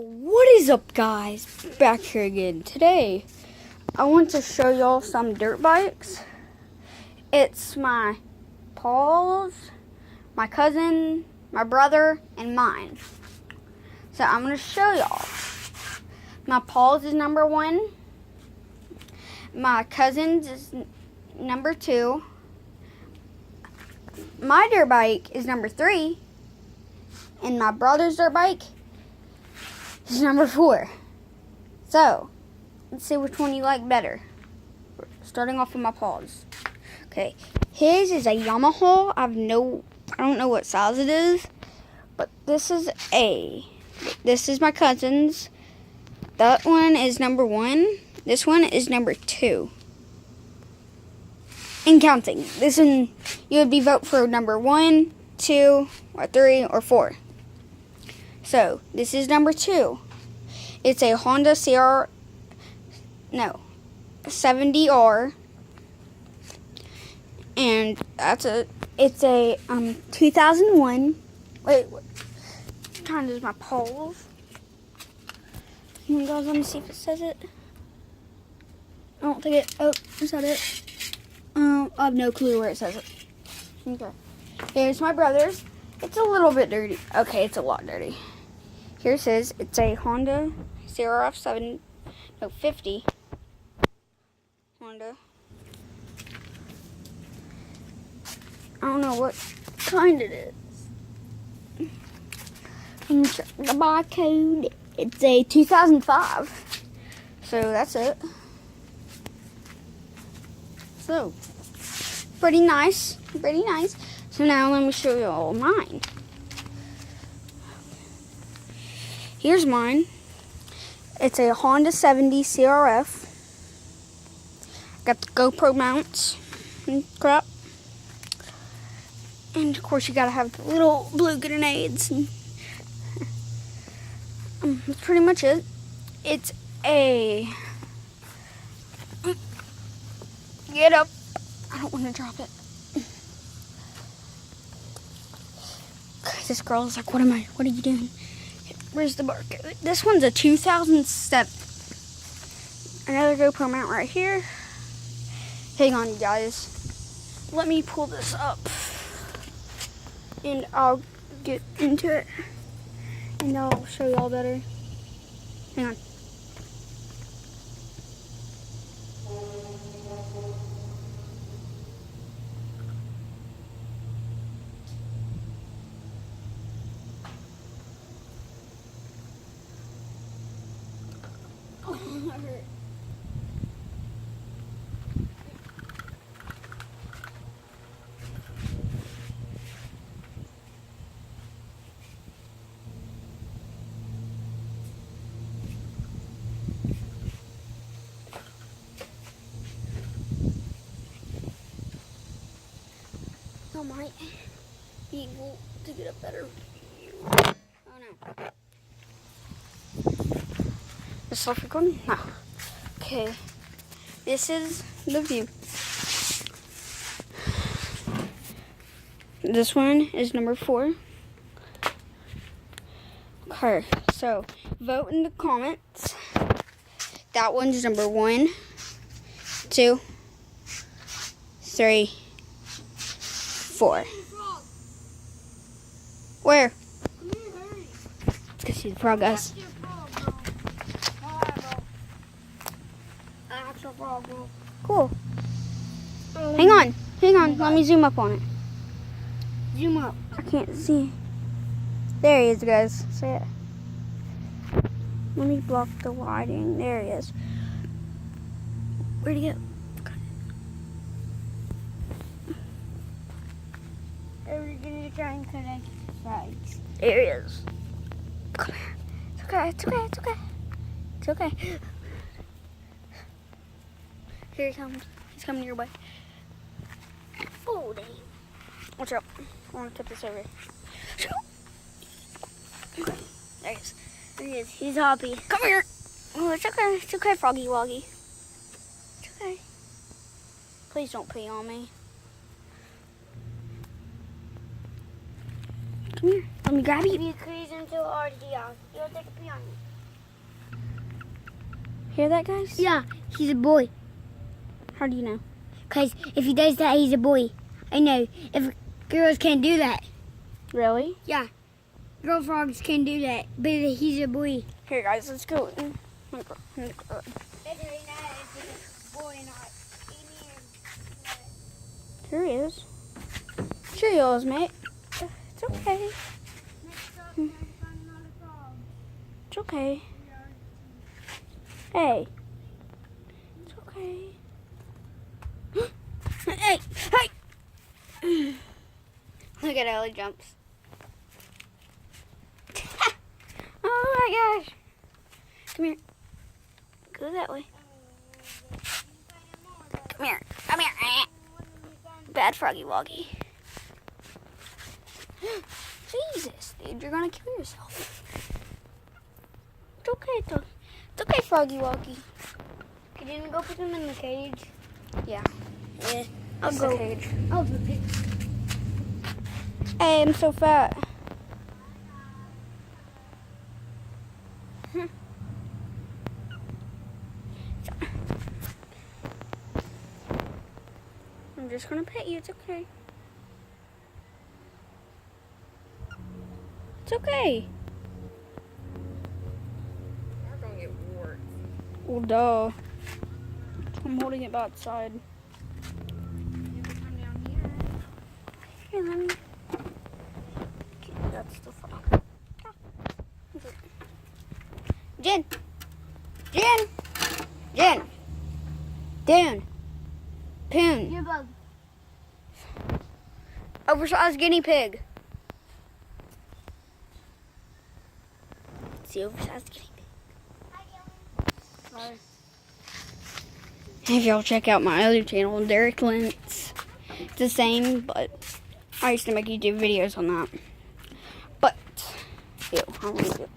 What is up, guys? Back here again. Today, I want to show y'all some dirt bikes. It's my Paul's, my cousin, my brother, and mine. So I'm going to show y'all. My Paul's is number 1. My cousin's is number 2. My dirt bike is number 3. And my brother's dirt bike is number 4. So, let's see which one you like better. Starting off with my Paul's. Okay, his is a Yamaha. I don't know what size it is, but this is my cousin's. That one is number 1. This one is number 2. And counting. This one, you would be vote for number 1, 2, or 3, or 4. So, this is number 2. It's a Honda 70R. And it's a 2001. Wait, what kind is my Paul's? Guys, let me see if it says it. I don't think it, is that it? I have no clue where it says it. Okay. Here's my brother's. It's a little bit dirty. Okay, it's a lot dirty. Here's his. It's a Honda CRF 50. Honda. I don't know what kind it is. Let me check the barcode. It's a 2005. So that's it. So, pretty nice. Pretty nice. So now let me show you all mine. Here's mine. It's a Honda 70 CRF. Got the GoPro mounts and crap. And of course you gotta have the little blue grenades. And that's pretty much it. It's a... Get up. I don't want to drop it. This girl is like, what are you doing? Where's the barcode? This one's a 2007. Another GoPro mount right here. Hang on, guys. Let me pull this up. And I'll get into it. And I'll show y'all better. Hang on. I might be able to get a better view. Oh no. Is self recording? No. Okay. This is the view. This one is number 4. Okay, so vote in the comments. That one's number 1, 2, 3, 4. Where? Let's go see the frog, guys. Cool. Hang on. Let me zoom up on it. Zoom up. I can't see. There he is, guys. See it? Let me block the lighting. There he is. Where'd he go? We're gonna try and connect the sides. There he is. Come here. It's okay. It's okay. Here he comes. He's coming your way. Oh, dang. Watch out. I want to tip this over. There he is. There he is. He's happy. Come here. Oh, it's okay. It's okay, Froggy Woggy. It's okay. Please don't pee on me. Come here. Let me grab If you. you squeeze him too hard, he'll take a pee on you. Hear that, guys? Yeah, he's a boy. How do you know? Because if he does that, he's a boy. I know. If girls can't do that. Really? Yeah. Girl frogs can do that, but he's a boy. Here, guys, let's go. Here he is. Sure he is, mate. It's okay. It's okay. Hey. It's okay. Hey! Hey! Look at how he jumps. Oh my gosh. Come here. Go that way. Come here. Come here. Bad froggy woggy. Jesus, dude, you're gonna kill yourself. It's okay, though. It's okay, froggy woggy. You didn't go put him in the cage? Yeah. Yeah. I'll go. the cage. I'll put it. Hey, I'm so fat. I'm just gonna pet you. It's okay. It's okay. You're gonna get warts. Well, duh. I'm holding it by its side. You can come down here. Here, let me. Okay, that's the frog. Jen! Jen! Jen! Dune! Poon! Your bug. Oversized guinea pig. It's the oversized guinea pig. Sorry. If y'all check out my other channel, Derek Lentz. It's the same, but I used to make YouTube videos on that. But, ew, I don't want to do it.